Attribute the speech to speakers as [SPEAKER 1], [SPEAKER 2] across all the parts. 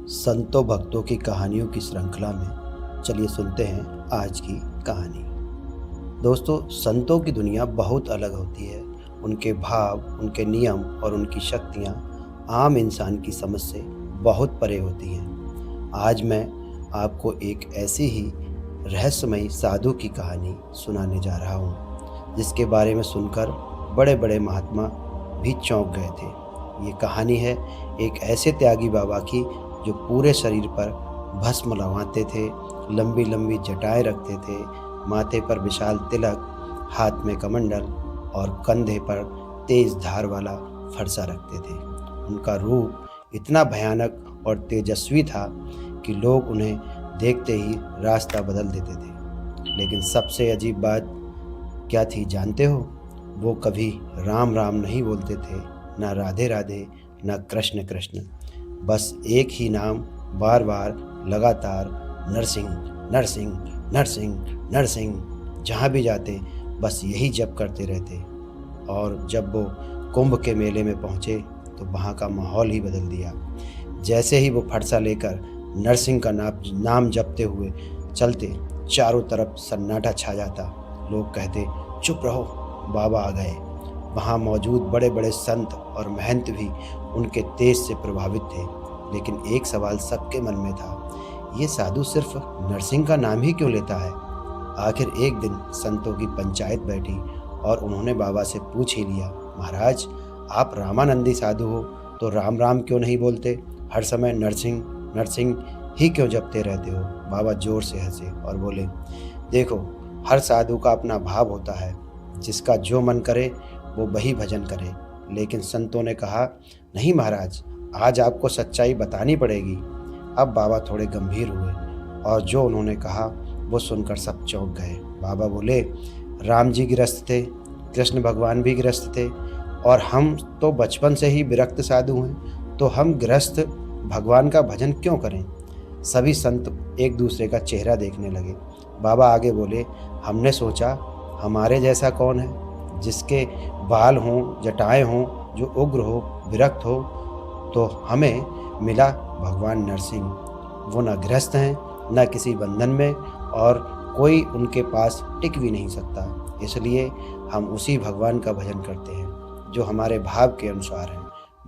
[SPEAKER 1] संतों भक्तों की कहानियों की श्रृंखला में चलिए सुनते हैं आज की कहानी। दोस्तों, संतों की दुनिया बहुत अलग होती है। उनके भाव, उनके नियम और उनकी शक्तियाँ आम इंसान की समझ से बहुत परे होती हैं। आज मैं आपको एक ऐसी ही रहस्यमयी साधु की कहानी सुनाने जा रहा हूँ, जिसके बारे में सुनकर बड़े बड़े महात्मा भी चौंक गए थे। ये कहानी है एक ऐसे त्यागी बाबा की जो पूरे शरीर पर भस्म लगाते थे, लंबी लंबी जटाएं रखते थे, माथे पर विशाल तिलक, हाथ में कमंडल और कंधे पर तेज धार वाला फरसा रखते थे। उनका रूप इतना भयानक और तेजस्वी था कि लोग उन्हें देखते ही रास्ता बदल देते थे। लेकिन सबसे अजीब बात क्या थी जानते हो? वो कभी राम राम नहीं बोलते थे, ना राधे राधे, ना कृष्ण कृष्ण। बस एक ही नाम बार बार लगातार, नरसिंह नरसिंह नरसिंह नरसिंह। जहाँ भी जाते बस यही जप करते रहते। और जब वो कुंभ के मेले में पहुँचे तो वहाँ का माहौल ही बदल दिया। जैसे ही वो फरसा लेकर नरसिंह का नाम जपते हुए चलते, चारों तरफ सन्नाटा छा जाता। लोग कहते, चुप रहो, बाबा आ गए। वहाँ मौजूद बड़े बड़े संत और महंत भी उनके तेज से प्रभावित थे। लेकिन एक सवाल सबके मन में था, ये साधु सिर्फ नरसिंह का नाम ही क्यों लेता है? आखिर एक दिन संतों की पंचायत बैठी और उन्होंने बाबा से पूछ ही लिया, महाराज, आप रामानंदी साधु हो तो राम राम क्यों नहीं बोलते? हर समय नरसिंह नरसिंह ही क्यों जपते रहते हो? बाबा जोर से हंसे और बोले, देखो, हर साधु का अपना भाव होता है। जिसका जो मन करे वो वही भजन करे। लेकिन संतों ने कहा, नहीं महाराज, आज आपको सच्चाई बतानी पड़ेगी। अब बाबा थोड़े गंभीर हुए और जो उन्होंने कहा वो सुनकर सब चौंक गए। बाबा बोले, राम जी गृहस्थ थे, कृष्ण भगवान भी गृहस्थ थे, और हम तो बचपन से ही विरक्त साधु हैं, तो हम गृहस्थ भगवान का भजन क्यों करें? सभी संत एक दूसरे का चेहरा देखने लगे। बाबा आगे बोले, हमने सोचा हमारे जैसा कौन है जिसके बाल हों, जटाएं हों, जो उग्र हो, विरक्त हो, तो हमें मिला भगवान नरसिंह। वो न गृहस्थ हैं, न किसी बंधन में, और कोई उनके पास टिक भी नहीं सकता। इसलिए हम उसी भगवान का भजन करते हैं जो हमारे भाव के अनुसार है।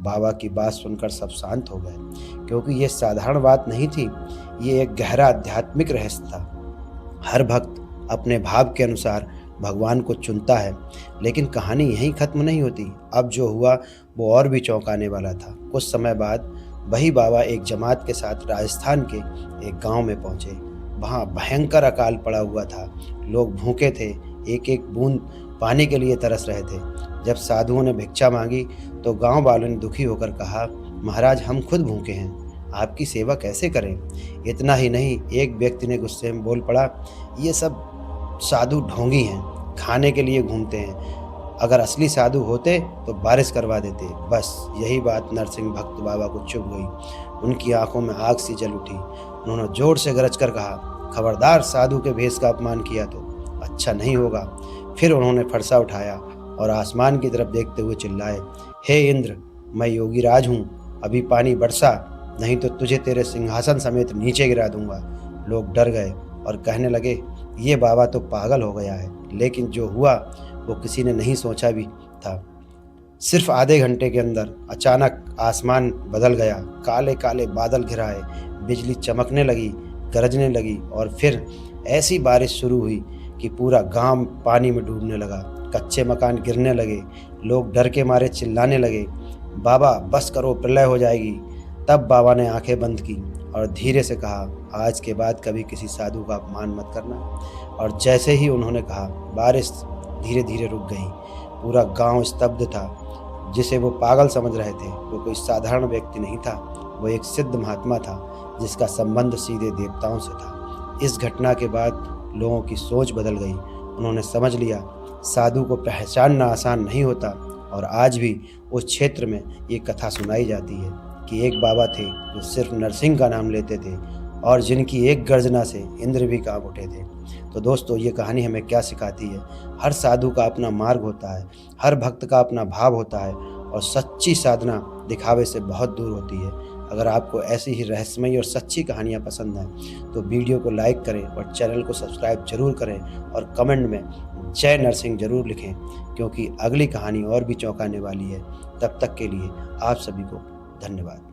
[SPEAKER 1] बाबा की बात सुनकर सब शांत हो गए, क्योंकि ये साधारण बात नहीं थी, ये एक गहरा आध्यात्मिक रहस्य था। हर भक्त अपने भाव के अनुसार भगवान को चुनता है। लेकिन कहानी यहीं खत्म नहीं होती। अब जो हुआ वो और भी चौंकाने वाला था। कुछ समय बाद वही बाबा एक जमात के साथ राजस्थान के एक गांव में पहुंचे। वहां भयंकर अकाल पड़ा हुआ था। लोग भूखे थे, एक एक बूंद पानी के लिए तरस रहे थे। जब साधुओं ने भिक्षा मांगी तो गांव वालों ने दुखी होकर कहा, महाराज, हम खुद भूखे हैं, आपकी सेवा कैसे करें? इतना ही नहीं, एक व्यक्ति ने गुस्से में बोल पड़ा, ये सब साधु ढोंगी हैं, खाने के लिए घूमते हैं। अगर असली साधु होते तो बारिश करवा देते। बस यही बात नरसिंह भक्त बाबा को चुभ गई। उनकी आंखों में आग सी जल उठी। उन्होंने जोर से गरज कर कहा, खबरदार, साधु के भेष का अपमान किया तो अच्छा नहीं होगा। फिर उन्होंने फरसा उठाया और आसमान की तरफ देखते हुए चिल्लाए, हे इंद्र, मैं योगी राज हूँ, अभी पानी बरसा, नहीं तो तुझे तेरे सिंहासन समेत नीचे गिरा दूंगा। लोग डर गए और कहने लगे, ये बाबा तो पागल हो गया है। लेकिन जो हुआ वो किसी ने नहीं सोचा भी था। सिर्फ आधे घंटे के अंदर अचानक आसमान बदल गया। काले काले बादल घिराए, बिजली चमकने लगी, गरजने लगी, और फिर ऐसी बारिश शुरू हुई कि पूरा गांव पानी में डूबने लगा। कच्चे मकान गिरने लगे। लोग डर के मारे चिल्लाने लगे, बाबा बस करो, प्रलय हो जाएगी। तब बाबा ने आंखें बंद की और धीरे से कहा, आज के बाद कभी किसी साधु का अपमान मत करना। और जैसे ही उन्होंने कहा, बारिश धीरे धीरे रुक गई। पूरा गांव स्तब्ध था। जिसे वो पागल समझ रहे थे वो कोई साधारण व्यक्ति नहीं था, वो एक सिद्ध महात्मा था जिसका संबंध सीधे देवताओं से था। इस घटना के बाद लोगों की सोच बदल गई। उन्होंने समझ लिया, साधु को पहचानना आसान नहीं होता। और आज भी उस क्षेत्र में ये कथा सुनाई जाती है कि एक बाबा थे जो सिर्फ नरसिंह का नाम लेते थे और जिनकी एक गर्जना से इंद्र भी कांप उठे थे। तो दोस्तों, ये कहानी हमें क्या सिखाती है? हर साधु का अपना मार्ग होता है, हर भक्त का अपना भाव होता है, और सच्ची साधना दिखावे से बहुत दूर होती है। अगर आपको ऐसी ही रहस्यमयी और सच्ची कहानियाँ पसंद हैं तो वीडियो को लाइक करें और चैनल को सब्सक्राइब ज़रूर करें और कमेंट में जय नरसिंह ज़रूर लिखें, क्योंकि अगली कहानी और भी चौंकाने वाली है। तब तक के लिए आप सभी को धन्यवाद।